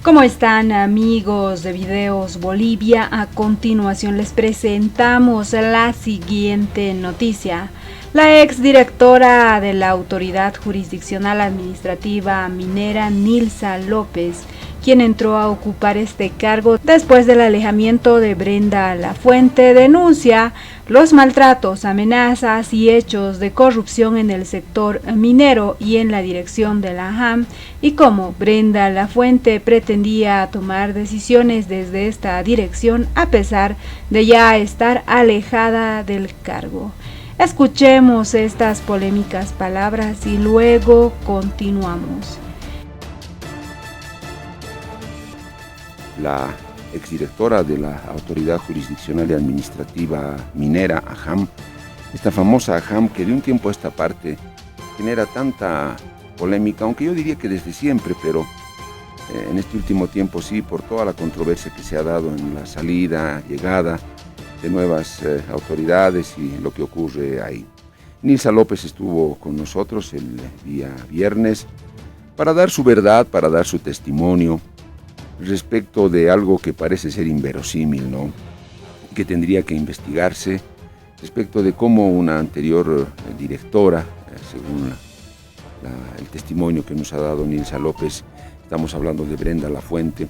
¿Cómo están, amigos de Videos Bolivia? A continuación les presentamos la siguiente noticia. La exdirectora de la Autoridad Jurisdiccional Administrativa Minera, Nilsa López, quien entró a ocupar este cargo después del alejamiento de Brenda Lafuente, denuncia los maltratos, amenazas y hechos de corrupción en el sector minero y en la dirección de la AJAM, y cómo Brenda Lafuente pretendía tomar decisiones desde esta dirección a pesar de ya estar alejada del cargo. Escuchemos estas polémicas palabras y luego continuamos. La exdirectora de la Autoridad Jurisdiccional y Administrativa Minera, AJAM, esta famosa AJAM que de un tiempo a esta parte genera tanta polémica, aunque yo diría que desde siempre, pero en este último tiempo sí, por toda la controversia que se ha dado en la salida, llegada de nuevas autoridades y lo que ocurre ahí. Nilsa López estuvo con nosotros el día viernes para dar su verdad, para dar su testimonio respecto de algo que parece ser inverosímil, ¿no? Que tendría que investigarse, respecto de cómo una anterior directora, según el testimonio que nos ha dado Nilsa López, estamos hablando de Brenda Lafuente,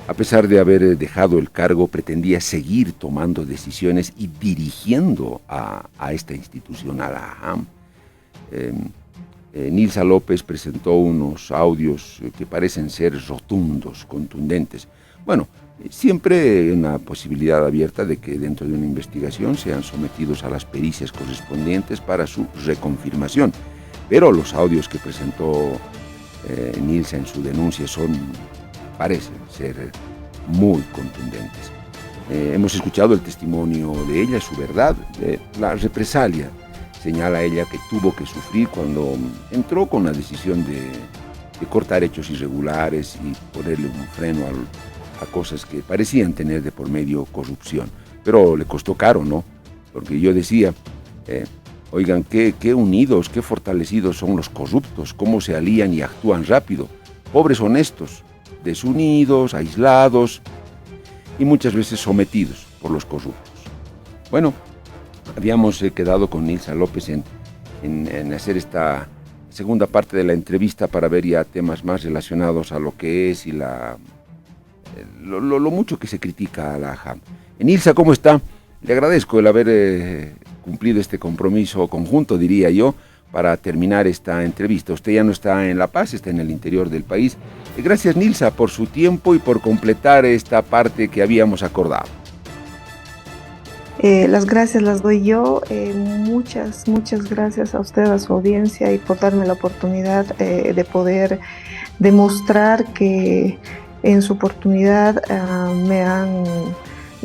a pesar de haber dejado el cargo, pretendía seguir tomando decisiones y dirigiendo a esta institución, a la AJAM. Nilsa López presentó unos audios que parecen ser rotundos, contundentes. Bueno, siempre una posibilidad abierta de que dentro de una investigación sean sometidos a las pericias correspondientes para su reconfirmación. Pero los audios que presentó Nilsa en su denuncia parecen ser muy contundentes. Hemos escuchado el testimonio de ella, su verdad, la represalia. Señala ella que tuvo que sufrir cuando entró con la decisión de cortar hechos irregulares y ponerle un freno a cosas que parecían tener de por medio corrupción. Pero le costó caro, ¿no? Porque yo decía, oigan, qué unidos, qué fortalecidos son los corruptos, cómo se alían y actúan rápido. Pobres honestos, desunidos, aislados y muchas veces sometidos por los corruptos. Bueno, habíamos quedado con Nilsa López en hacer esta segunda parte de la entrevista para ver ya temas más relacionados a lo que es y lo mucho que se critica a la AJAM. Nilsa, ¿cómo está? Le agradezco el haber cumplido este compromiso conjunto, diría yo, para terminar esta entrevista. Usted ya no está en La Paz, está en el interior del país. Gracias, Nilsa, por su tiempo y por completar esta parte que habíamos acordado. Las gracias las doy yo. Muchas gracias a usted, a su audiencia, y por darme la oportunidad de poder demostrar que en su oportunidad me han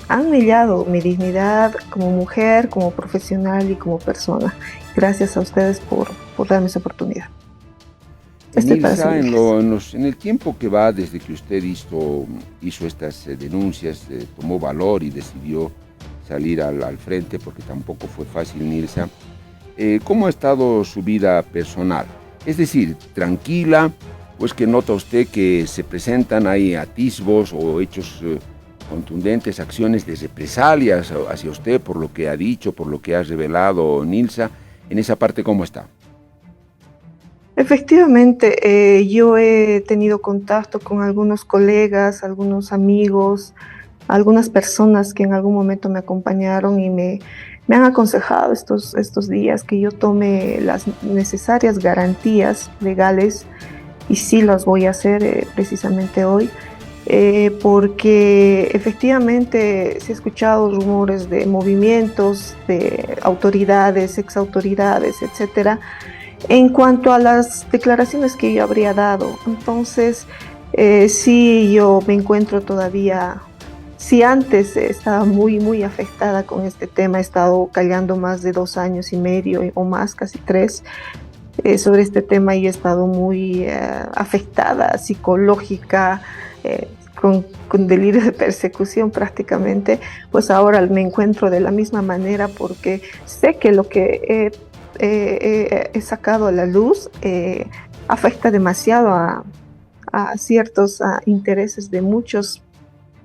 humillado mi dignidad como mujer, como profesional y como persona. Gracias a ustedes por darme esa oportunidad. Nilsa, en el tiempo que va desde que usted hizo estas denuncias, tomó valor y decidió salir al frente, porque tampoco fue fácil, Nilsa. ¿Cómo ha estado su vida personal? Es decir, tranquila, pues que nota usted que se presentan ahí atisbos o hechos contundentes, acciones de represalias hacia usted por lo que ha dicho, por lo que ha revelado, Nilsa. En esa parte, ¿cómo está? Efectivamente, yo he tenido contacto con algunos colegas, algunos amigos, algunas personas que en algún momento me acompañaron y me han aconsejado estos días que yo tome las necesarias garantías legales, y sí las voy a hacer precisamente hoy, porque efectivamente se han escuchado rumores de movimientos de autoridades, exautoridades, etcétera, en cuanto a las declaraciones que yo habría dado. Entonces, sí, yo me encuentro todavía. Si antes estaba muy afectada con este tema, he estado callando más de 2 años y medio o más, casi 3, sobre este tema, y he estado muy afectada, psicológica, con delirio de persecución prácticamente, pues ahora me encuentro de la misma manera, porque sé que lo que he sacado a la luz afecta demasiado a a ciertos intereses de muchas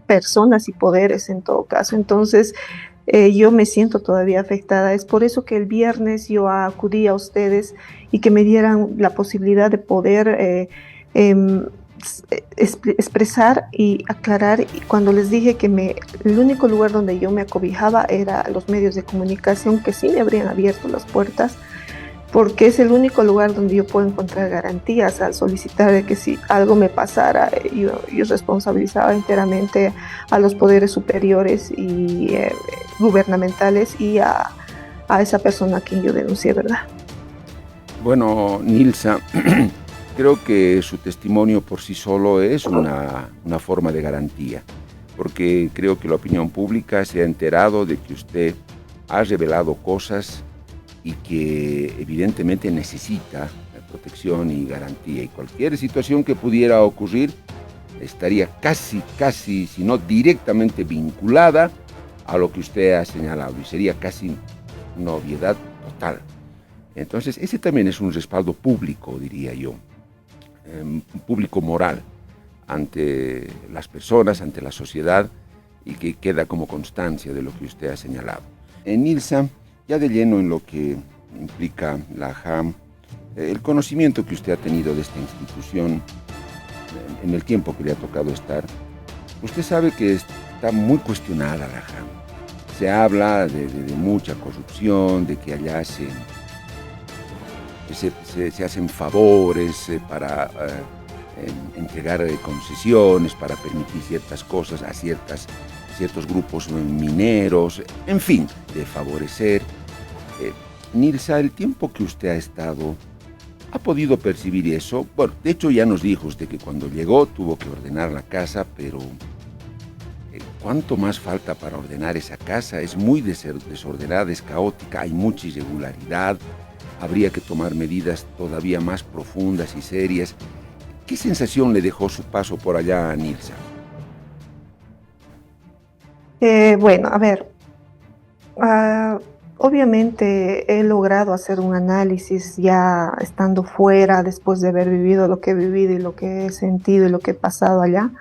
personas y poderes en todo caso. Entonces, yo me siento todavía afectada. Es por eso que el viernes yo acudí a ustedes y que me dieran la posibilidad de poder expresar y aclarar. Y cuando les dije que el único lugar donde yo me acobijaba era los medios de comunicación, que sí me habrían abierto las puertas, porque es el único lugar donde yo puedo encontrar garantías al solicitar de que si algo me pasara, yo responsabilizaba enteramente a los poderes superiores y gubernamentales y a esa persona a quien yo denuncié, ¿verdad? Bueno, Nilsa, creo que su testimonio por sí solo es una forma de garantía, porque creo que la opinión pública se ha enterado de que usted ha revelado cosas y que evidentemente necesita protección y garantía. Y cualquier situación que pudiera ocurrir estaría casi, si no directamente vinculada a lo que usted ha señalado, y sería casi una obviedad total. Entonces, ese también es un respaldo público, diría yo, un público moral ante las personas, ante la sociedad, y que queda como constancia de lo que usted ha señalado. Nilsa, ya de lleno en lo que implica la JAM, el conocimiento que usted ha tenido de esta institución en el tiempo que le ha tocado estar, usted sabe que está muy cuestionada la JAM. Se habla de mucha corrupción, de que allá se hacen favores para entregar concesiones, para permitir ciertas cosas a ciertos grupos mineros, en fin, de favorecer. Nilsa, el tiempo que usted ha estado, ¿ha podido percibir eso? Bueno, de hecho ya nos dijo usted que cuando llegó tuvo que ordenar la casa, pero ¿cuánto más falta para ordenar esa casa? Es muy desordenada, es caótica, hay mucha irregularidad, habría que tomar medidas todavía más profundas y serias. ¿Qué sensación le dejó su paso por allá a Nilsa? Bueno, a ver, obviamente he logrado hacer un análisis ya estando fuera, después de haber vivido lo que he vivido y lo que he sentido y lo que he pasado allá.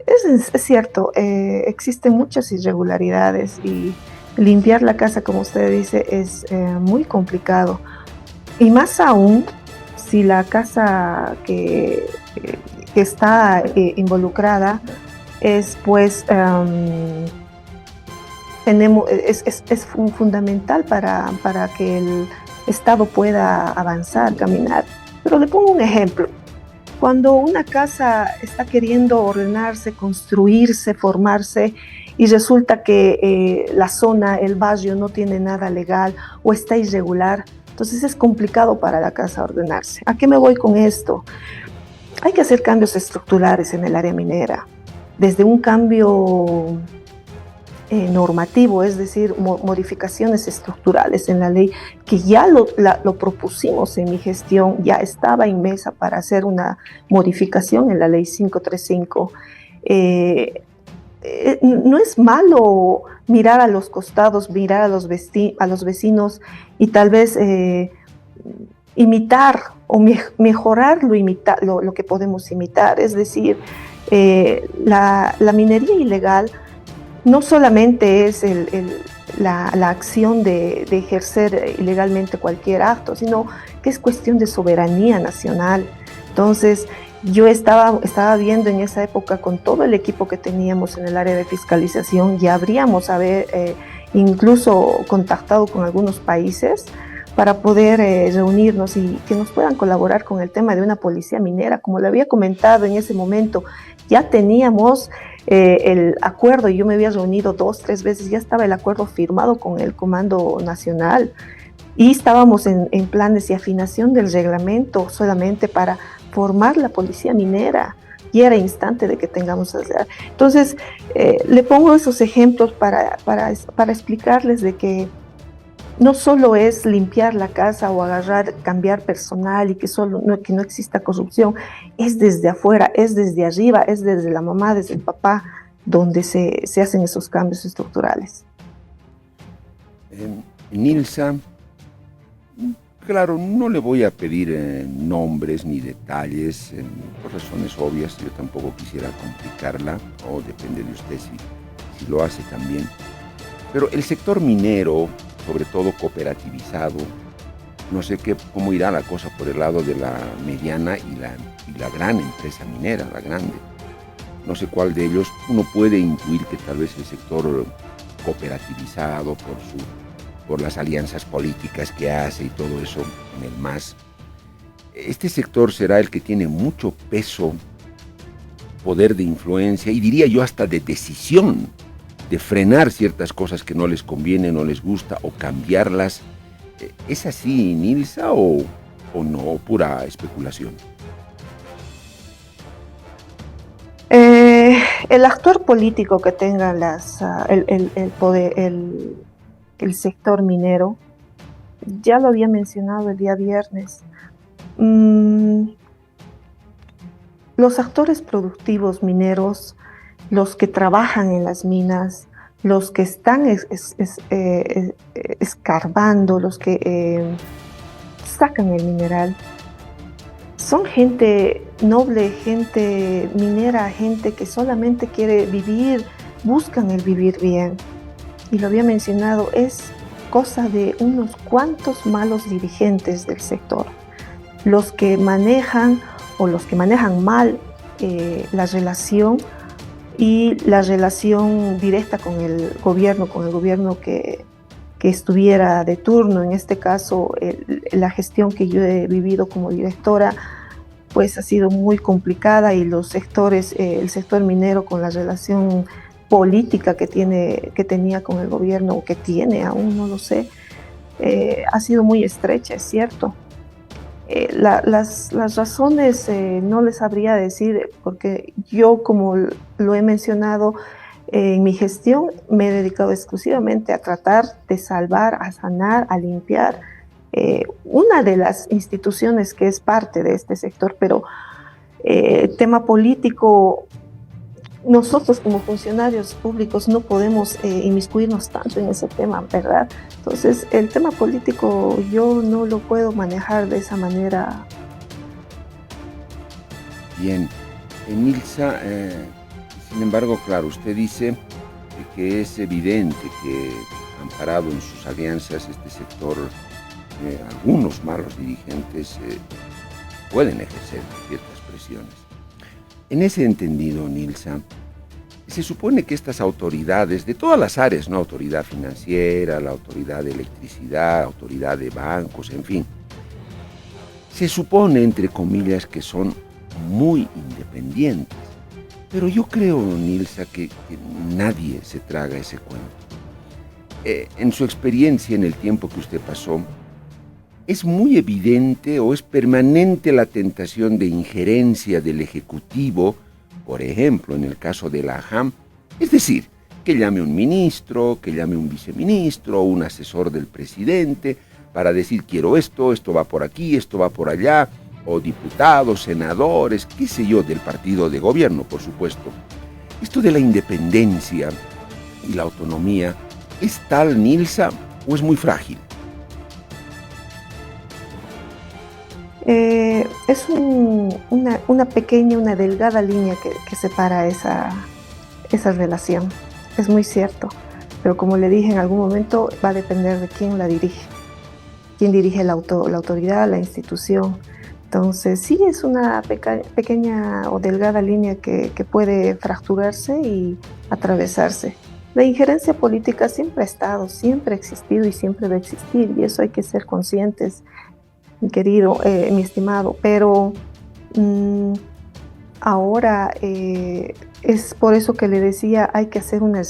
Es cierto, existen muchas irregularidades y limpiar la casa, como usted dice, es muy complicado. Y más aún si la casa que está involucrada es pues es fundamental para que el Estado pueda avanzar, caminar. Pero le pongo un ejemplo. Cuando una casa está queriendo ordenarse, construirse, formarse, y resulta que la zona, el barrio no tiene nada legal o está irregular, entonces es complicado para la casa ordenarse. ¿A qué me voy con esto? Hay que hacer cambios estructurales en el área minera, desde un cambio normativo, es decir, modificaciones estructurales en la ley, que ya lo propusimos en mi gestión, ya estaba en mesa para hacer una modificación en la ley 535. No es malo mirar a los costados, mirar a los vecinos y tal vez imitar o mejorar lo que podemos imitar. Es decir, la minería ilegal no solamente es la acción de ejercer ilegalmente cualquier acto, sino que es cuestión de soberanía nacional. Entonces, yo estaba viendo en esa época con todo el equipo que teníamos en el área de fiscalización, ya habríamos incluso contactado con algunos países para poder reunirnos y que nos puedan colaborar con el tema de una policía minera. Como le había comentado en ese momento, ya teníamos el acuerdo y yo me había reunido 2-3 veces, ya estaba el acuerdo firmado con el Comando Nacional y estábamos en planes de afinación del reglamento solamente para formar la policía minera, y era instante de que tengamos. Entonces, le pongo esos ejemplos para explicarles de que no solo es limpiar la casa o cambiar personal y que no exista corrupción, es desde afuera, es desde arriba, es desde la mamá, desde el papá, donde se hacen esos cambios estructurales. Nilsa, claro, no le voy a pedir nombres ni detalles, por razones obvias. Yo tampoco quisiera complicarla, o depende de usted si lo hace también. Pero el sector minero, sobre todo cooperativizado, no sé cómo irá la cosa por el lado de la mediana y la gran empresa minera, la grande. No sé cuál de ellos. Uno puede intuir que tal vez el sector cooperativizado por las alianzas políticas que hace y todo eso en el MAS, este sector será el que tiene mucho peso, poder de influencia y diría yo hasta de decisión, de frenar ciertas cosas que no les conviene, no les gusta o cambiarlas. ¿Es así, Nilsa, o no, pura especulación? El actor político que tenga el poder, el sector minero, ya lo había mencionado el día viernes. Los actores productivos mineros, los que trabajan en las minas, los que están escarbando, los que sacan el mineral, son gente noble, gente minera, gente que solamente quiere vivir, buscan el vivir bien. Y lo había mencionado, es cosa de unos cuantos malos dirigentes del sector, los que manejan o los que manejan mal la relación y la relación directa con el gobierno que estuviera de turno. En este caso, la gestión que yo he vivido como directora pues ha sido muy complicada, y los sectores, el sector minero, con la relación política que tenía con el gobierno, o que tiene aún, no lo sé, ha sido muy estrecha, es cierto. Las razones no les sabría decir, porque yo, como lo he mencionado, en mi gestión me he dedicado exclusivamente a tratar de salvar, a sanar, a limpiar una de las instituciones que es parte de este sector, pero tema político, nosotros como funcionarios públicos no podemos inmiscuirnos tanto en ese tema, ¿verdad? Entonces, el tema político yo no lo puedo manejar de esa manera. Bien, Nilsa, sin embargo, claro, usted dice que es evidente que, amparado en sus alianzas, este sector, algunos malos dirigentes pueden ejercer ciertas presiones. En ese entendido, Nilsa, se supone que estas autoridades de todas las áreas, ¿no? Autoridad financiera, la autoridad de electricidad, autoridad de bancos, en fin, se supone, entre comillas, que son muy independientes. Pero yo creo, Nilsa, que nadie se traga ese cuento. En su experiencia, en el tiempo que usted pasó, ¿es muy evidente o es permanente la tentación de injerencia del Ejecutivo, por ejemplo, en el caso de la AJAM? Es decir, que llame un ministro, que llame un viceministro, un asesor del presidente, para decir quiero esto va por aquí, esto va por allá, o diputados, senadores, qué sé yo, del partido de gobierno, por supuesto. Esto de la independencia y la autonomía, ¿es tal, Nilsa, o es muy frágil? Es una pequeña, una delgada línea que separa esa relación. Es muy cierto, pero como le dije, en algún momento va a depender de quién la dirige, quién dirige la autoridad, la institución. Entonces sí, es una pequeña o delgada línea que puede fracturarse y atravesarse. La injerencia política siempre ha estado, siempre ha existido y siempre va a existir, y eso hay que ser conscientes, mi querido, mi estimado, pero ahora es por eso que le decía, hay que hacer una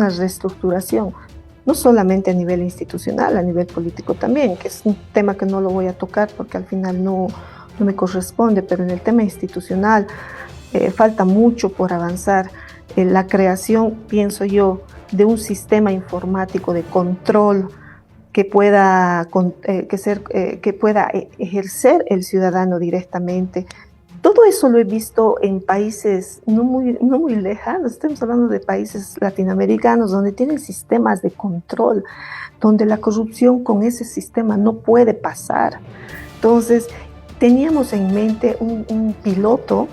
reestructuración, no solamente a nivel institucional, a nivel político también, que es un tema que no lo voy a tocar porque al final no me corresponde, pero en el tema institucional falta mucho por avanzar. La creación, pienso yo, de un sistema informático de control que pueda ejercer el ciudadano directamente, Todo eso lo he visto en países no muy lejanos, estamos hablando de países latinoamericanos donde tienen sistemas de control, donde la corrupción con ese sistema no puede pasar. Entonces, teníamos en mente un piloto,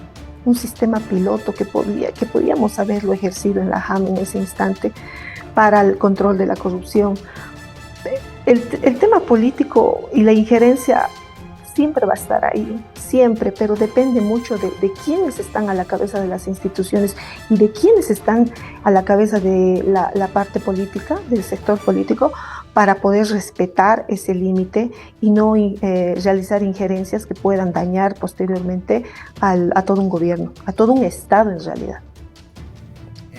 un sistema piloto que podíamos haberlo ejercido en la JAM en ese instante para el control de la corrupción. El tema político y la injerencia siempre va a estar ahí, siempre, pero depende mucho de quiénes están a la cabeza de las instituciones y de quiénes están a la cabeza de la parte política, del sector político, para poder respetar ese límite y no realizar injerencias que puedan dañar posteriormente a todo un gobierno, a todo un Estado en realidad.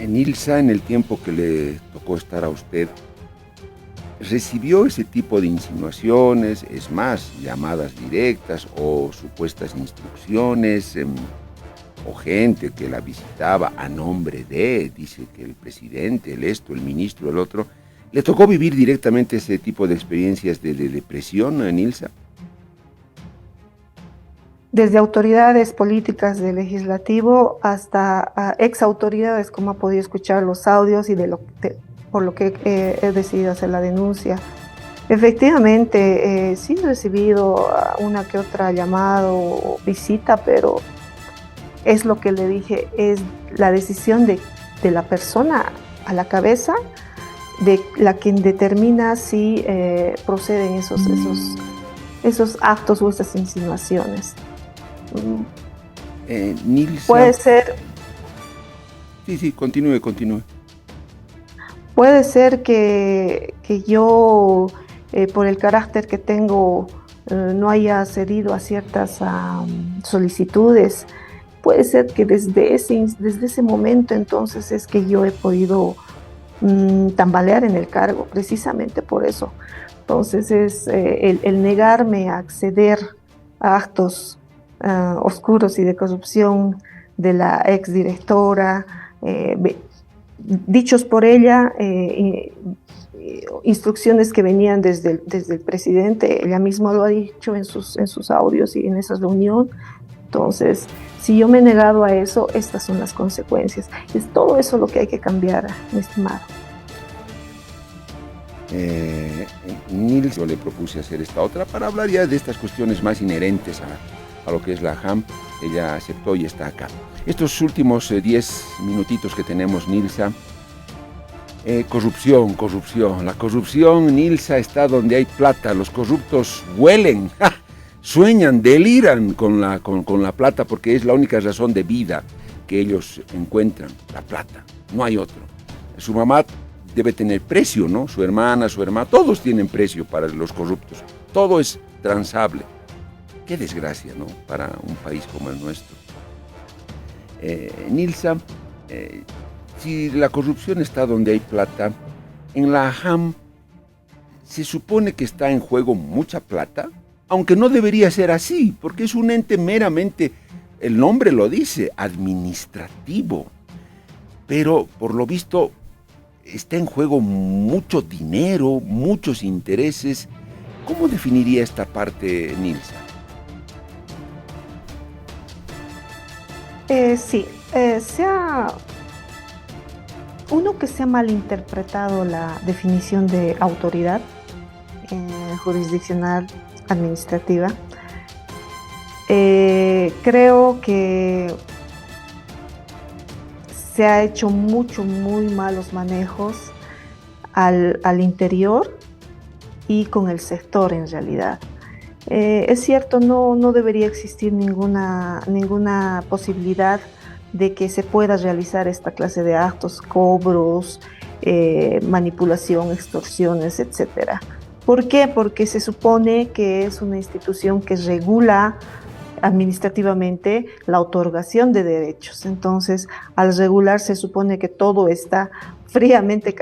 Nilsa, en el tiempo que le tocó estar a usted, ¿recibió ese tipo de insinuaciones, es más, llamadas directas o supuestas instrucciones, o gente que la visitaba a nombre de, dice que el presidente, el esto, el ministro, el otro? ¿Le tocó vivir directamente ese tipo de experiencias de depresión a Nilsa? Desde autoridades políticas del legislativo hasta ex autoridades, como ha podido escuchar los audios y por lo que he decidido hacer la denuncia. Efectivamente, sí he recibido una que otra llamada o visita, pero es lo que le dije, es la decisión de la persona a la cabeza, de la quien determina si proceden esos actos o esas insinuaciones. Nilsa, puede ser... Sí, continúe. Puede ser que yo, por el carácter que tengo, no haya cedido a ciertas solicitudes. Puede ser que desde ese momento entonces es que yo he podido tambalear en el cargo, precisamente por eso. Entonces es el negarme a acceder a actos oscuros y de corrupción de la exdirectora, dichos por ella, instrucciones que venían desde el presidente. Ella misma lo ha dicho en sus audios y en esa reunión. Entonces, si yo me he negado a eso, estas son las consecuencias. Es todo eso lo que hay que cambiar, mi estimado. Nils, yo le propuse hacer esta otra para hablar ya de estas cuestiones más inherentes a lo que es la JAM. Ella aceptó y está acá. Estos últimos 10 minutitos que tenemos, Nilsa, corrupción. La corrupción, Nilsa, está donde hay plata. Los corruptos huelen, sueñan, deliran con la plata, porque es la única razón de vida que ellos encuentran, la plata. No hay otro. Su mamá debe tener precio, ¿no? Su hermana, todos tienen precio para los corruptos. Todo es transable. Qué desgracia, ¿no? Para un país como el nuestro. Nilsa, si la corrupción está donde hay plata, en la JAM se supone que está en juego mucha plata, aunque no debería ser así, porque es un ente meramente, el nombre lo dice, administrativo. Pero por lo visto está en juego mucho dinero, muchos intereses. ¿Cómo definiría esta parte, Nilsa? Sí, uno que se ha malinterpretado la definición de autoridad jurisdiccional administrativa. Creo que se ha hecho muy malos manejos al interior y con el sector en realidad. Es cierto, no debería existir ninguna posibilidad de que se pueda realizar esta clase de actos, cobros, manipulación, extorsiones, etc. ¿Por qué? Porque se supone que es una institución que regula administrativamente la otorgación de derechos. Entonces, al regular se supone que todo está fríamente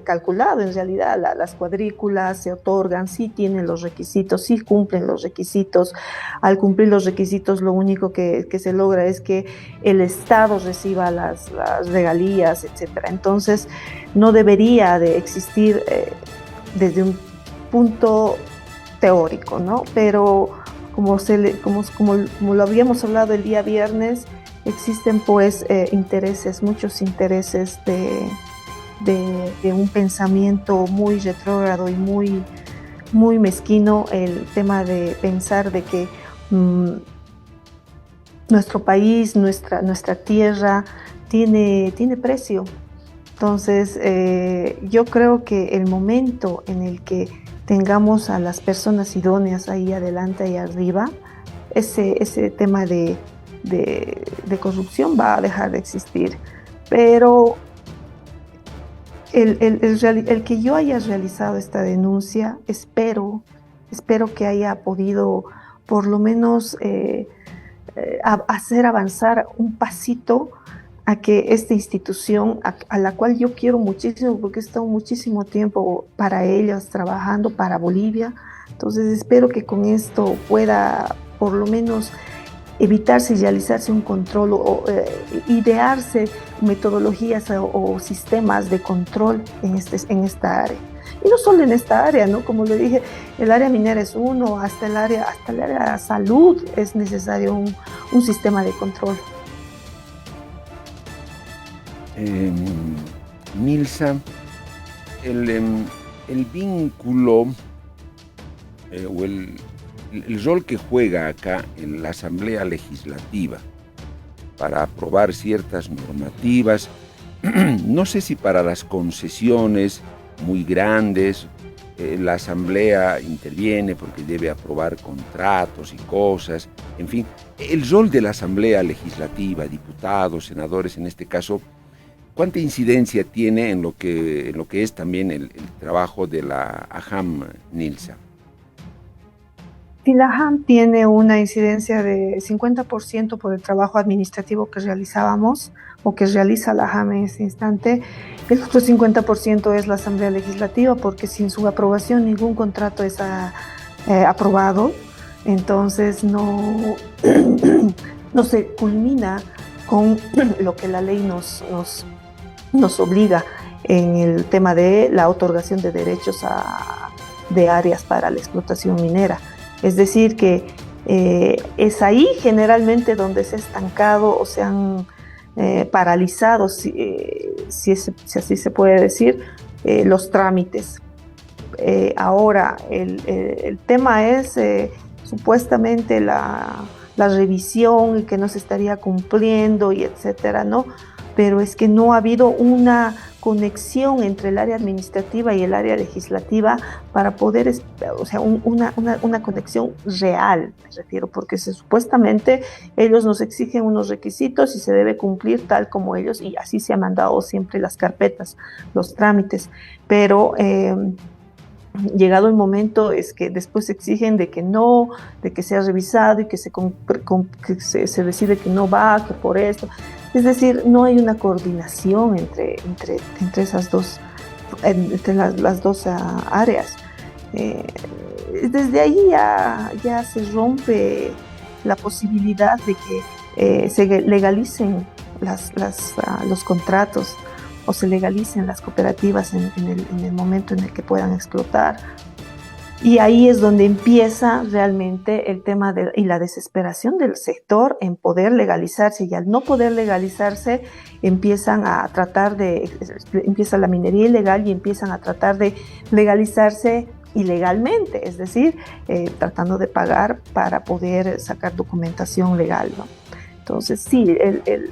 calculado. En realidad, las cuadrículas se otorgan, sí tienen los requisitos, sí cumplen los requisitos. Al cumplir los requisitos, lo único que se logra es que el Estado reciba las regalías, etc. Entonces, no debería de existir desde un punto teórico, ¿no? Pero como lo habíamos hablado el día viernes, existen pues muchos intereses de un pensamiento muy retrógrado y muy mezquino, el tema de pensar de que nuestro país, nuestra tierra tiene precio. Entonces, yo creo que el momento en el que tengamos a las personas idóneas ahí adelante y arriba, ese tema de corrupción va a dejar de existir. Pero el que yo haya realizado esta denuncia, espero que haya podido por lo menos hacer avanzar un pasito a que esta institución, a la cual yo quiero muchísimo, porque he estado muchísimo tiempo para ellas, trabajando para Bolivia. Entonces espero que con esto pueda por lo menos evitarse y realizarse un control o idearse metodologías o sistemas de control en esta área. Y no solo en esta área, ¿no? Como le dije, el área minera es uno, hasta el área de salud es necesario un sistema de control. Nilsa, el vínculo o el rol que juega acá en la Asamblea Legislativa para aprobar ciertas normativas, no sé si para las concesiones muy grandes, la Asamblea interviene porque debe aprobar contratos y cosas, en fin, el rol de la Asamblea Legislativa, diputados, senadores en este caso, ¿cuánta incidencia tiene en lo que es también el trabajo de la AJAM, Nilsa? Y la AJAM tiene una incidencia de 50% por el trabajo administrativo que realizábamos o que realiza la AJAM en este instante. El otro 50% es la Asamblea Legislativa, porque sin su aprobación ningún contrato es aprobado. Entonces no se culmina con lo que la ley nos obliga en el tema de la otorgación de derechos de áreas para la explotación minera. Es decir, que es ahí generalmente donde se ha estancado o se han paralizado, si así se puede decir, los trámites. Ahora, el tema es supuestamente la revisión y que no se estaría cumpliendo y etcétera, ¿no? Pero es que no ha habido una conexión entre el área administrativa y el área legislativa para poder, o sea, una conexión real, me refiero, porque supuestamente ellos nos exigen unos requisitos y se debe cumplir tal como ellos, y así se han mandado siempre las carpetas, los trámites, pero llegado el momento es que después exigen de que sea revisado y que se decide que no va, que por esto. Es decir, no hay una coordinación entre esas dos, entre las dos áreas. Desde ahí ya se rompe la posibilidad de que se legalicen los contratos o se legalicen las cooperativas en el momento en el que puedan explotar. Y ahí es donde empieza realmente el tema y la desesperación del sector en poder legalizarse, y al no poder legalizarse empieza la minería ilegal y empiezan a tratar de legalizarse ilegalmente, es decir, tratando de pagar para poder sacar documentación legal, ¿no? Entonces sí, el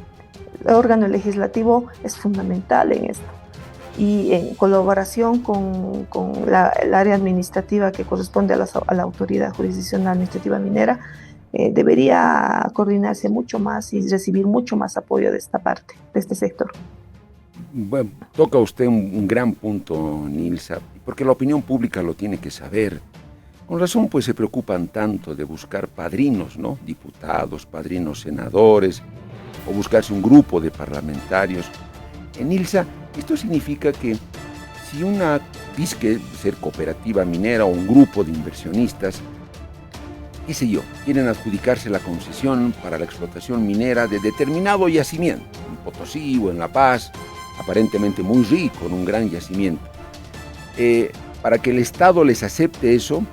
órgano legislativo es fundamental en esto, y en colaboración con el área administrativa que corresponde a la Autoridad Jurisdiccional Administrativa Minera, debería coordinarse mucho más y recibir mucho más apoyo de esta parte, de este sector. Bueno, toca usted un gran punto, Nilsa, porque la opinión pública lo tiene que saber. Con razón, pues se preocupan tanto de buscar padrinos, ¿no? Diputados, padrinos senadores, o buscarse un grupo de parlamentarios. Nilsa, esto significa que si una disque ser cooperativa minera o un grupo de inversionistas, qué sé yo, quieren adjudicarse la concesión para la explotación minera de determinado yacimiento, en Potosí o en La Paz, aparentemente muy rico, en un gran yacimiento, para que el Estado les acepte eso,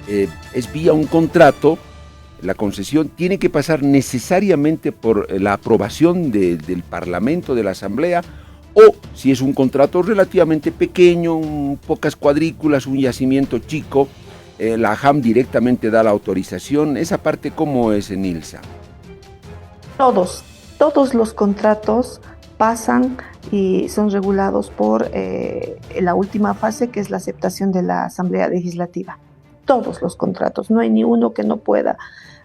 es vía un contrato la concesión tiene que pasar necesariamente por la aprobación del Parlamento, de la Asamblea, o si es un contrato relativamente pequeño, pocas cuadrículas, un yacimiento chico, la AJAM directamente da la autorización. ¿Esa parte cómo es, Nilsa? Todos los contratos pasan y son regulados por la última fase, que es la aceptación de la Asamblea Legislativa. Todos los contratos, no hay ni uno que no pueda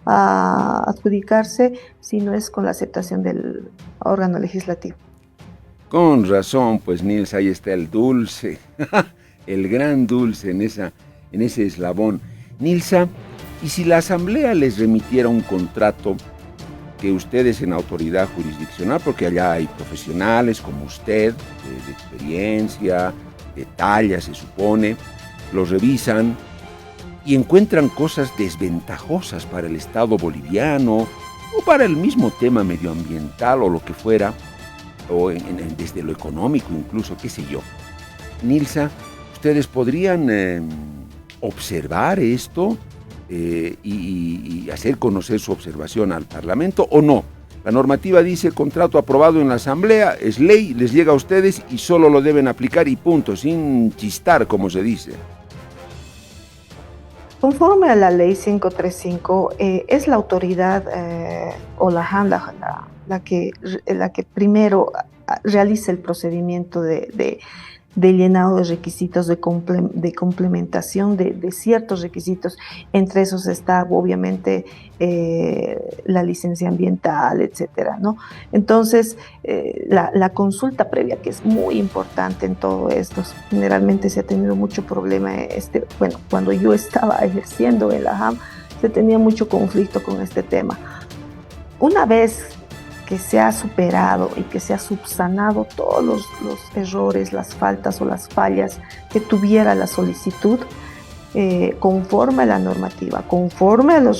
adjudicarse si no es con la aceptación del órgano legislativo. Con razón, pues Nilsa, ahí está el dulce, el gran dulce en ese eslabón. Nilsa, ¿y si la Asamblea les remitiera un contrato que ustedes en autoridad jurisdiccional, porque allá hay profesionales como usted, de experiencia, de talla se supone, los revisan y encuentran cosas desventajosas para el Estado boliviano o para el mismo tema medioambiental o lo que fuera, o desde lo económico incluso, qué sé yo? Nilsa, ¿ustedes podrían observar esto y hacer conocer su observación al Parlamento o no? La normativa dice contrato aprobado en la Asamblea, es ley, les llega a ustedes y solo lo deben aplicar y punto, sin chistar, como se dice. Conforme a la ley 535, es la autoridad o la AJAM la que primero realiza el procedimiento de llenado de requisitos, de complementación de ciertos requisitos. Entre esos está obviamente la licencia ambiental, etcétera, ¿no? Entonces, la consulta previa, que es muy importante en todo esto, generalmente se ha tenido mucho problema. Cuando yo estaba ejerciendo en la AJAM, se tenía mucho conflicto con este tema. Una vez que se ha superado y que se ha subsanado todos los errores, las faltas o las fallas que tuviera la solicitud, conforme a la normativa, conforme al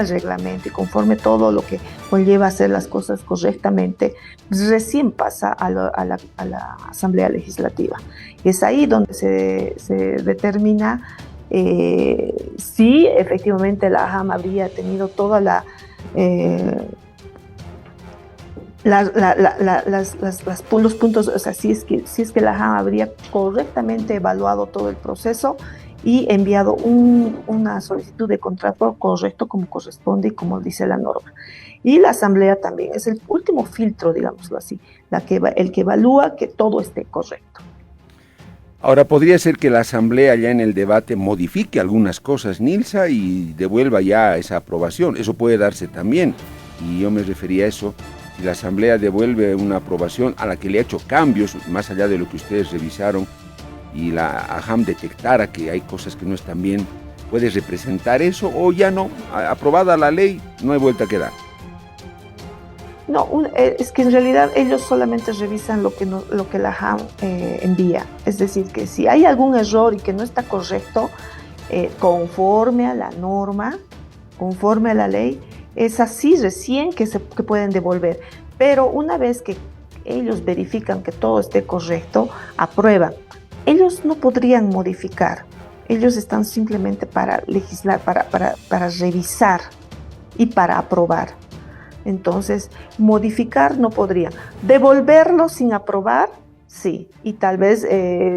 reglamento y conforme todo lo que conlleva hacer las cosas correctamente, recién pasa a la Asamblea Legislativa. Y es ahí donde se determina si efectivamente la AJAM habría tenido toda los puntos, o sea, si es que la AJAM habría correctamente evaluado todo el proceso y enviado una solicitud de contrato correcto como corresponde y como dice la norma. Y la Asamblea también es el último filtro, digámoslo así, el que evalúa que todo esté correcto. Ahora, podría ser que la Asamblea ya en el debate modifique algunas cosas, Nilsa, y devuelva ya esa aprobación. Eso puede darse también, y yo me refería a eso. Si la Asamblea devuelve una aprobación a la que le ha hecho cambios, más allá de lo que ustedes revisaron, y la AJAM detectara que hay cosas que no están bien, ¿puede representar eso o ya no? Aprobada la ley, no hay vuelta que dar. No, es que en realidad ellos solamente revisan lo que la AJAM envía. Es decir, que si hay algún error y que no está correcto, conforme a la norma, conforme a la ley, es así recién que pueden devolver. Pero una vez que ellos verifican que todo esté correcto, aprueban. Ellos no podrían modificar. Ellos están simplemente para legislar, para revisar y para aprobar. Entonces, modificar no podrían. Devolverlo sin aprobar, sí. Y tal vez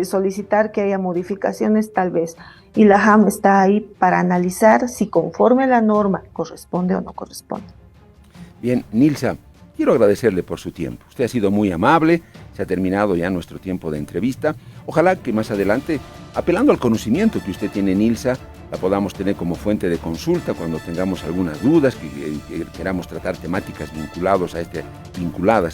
solicitar que haya modificaciones, tal vez. Y la AJAM está ahí para analizar si conforme a la norma corresponde o no corresponde. Bien, Nilsa, quiero agradecerle por su tiempo. Usted ha sido muy amable, se ha terminado ya nuestro tiempo de entrevista. Ojalá que más adelante, apelando al conocimiento que usted tiene, Nilsa, la podamos tener como fuente de consulta cuando tengamos algunas dudas, que queramos tratar temáticas vinculadas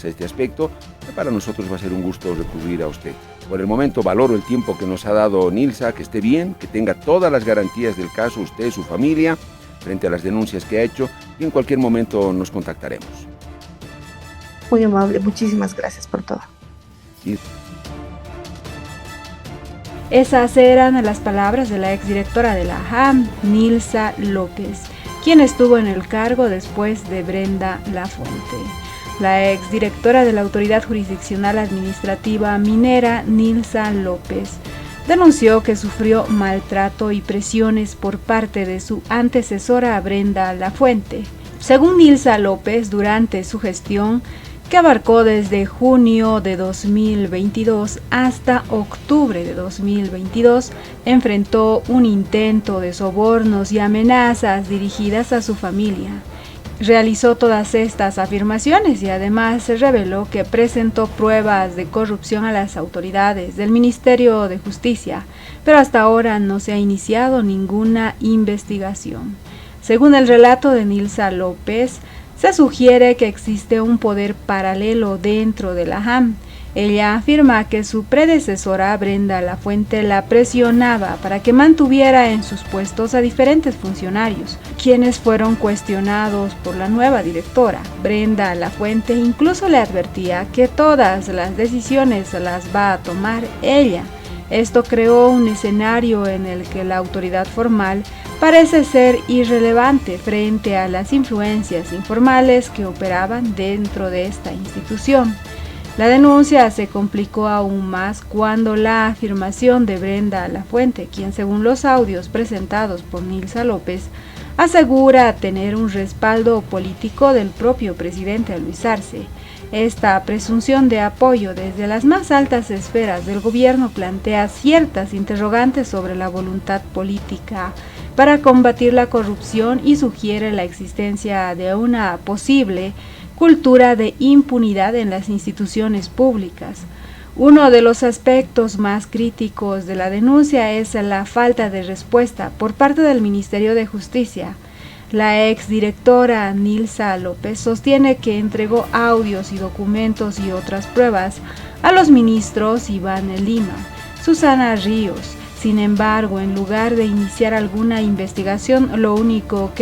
a este aspecto. Para nosotros va a ser un gusto recurrir a usted. Por el momento valoro el tiempo que nos ha dado Nilsa, que esté bien, que tenga todas las garantías del caso, usted, su familia, frente a las denuncias que ha hecho, y en cualquier momento nos contactaremos. Muy amable, muchísimas gracias por todo. Sí. Esas eran las palabras de la exdirectora de la AJAM, Nilsa López, quien estuvo en el cargo después de Brenda Lafuente. La exdirectora de la Autoridad Jurisdiccional Administrativa Minera, Nilsa López, denunció que sufrió maltrato y presiones por parte de su antecesora Brenda Lafuente. Según Nilsa López, durante su gestión, que abarcó desde junio de 2022 hasta octubre de 2022, enfrentó un intento de sobornos y amenazas dirigidas a su familia. Realizó todas estas afirmaciones y además se reveló que presentó pruebas de corrupción a las autoridades del Ministerio de Justicia, pero hasta ahora no se ha iniciado ninguna investigación. Según el relato de Nilsa López, se sugiere que existe un poder paralelo dentro de la JAM. Ella afirma que su predecesora Brenda Lafuente la presionaba para que mantuviera en sus puestos a diferentes funcionarios, quienes fueron cuestionados por la nueva directora. Brenda Lafuente incluso le advertía que todas las decisiones las va a tomar ella. Esto creó un escenario en el que la autoridad formal parece ser irrelevante frente a las influencias informales que operaban dentro de esta institución. La denuncia se complicó aún más cuando la afirmación de Brenda Lafuente, quien según los audios presentados por Nilsa López, asegura tener un respaldo político del propio presidente Luis Arce. Esta presunción de apoyo desde las más altas esferas del gobierno plantea ciertas interrogantes sobre la voluntad política para combatir la corrupción y sugiere la existencia de una posible cultura de impunidad en las instituciones públicas. Uno de los aspectos más críticos de la denuncia es la falta de respuesta por parte del Ministerio de Justicia. La exdirectora Nilsa López sostiene que entregó audios y documentos y otras pruebas a los ministros Iván Lima, Susana Ríos. Sin embargo, en lugar de iniciar alguna investigación, lo único que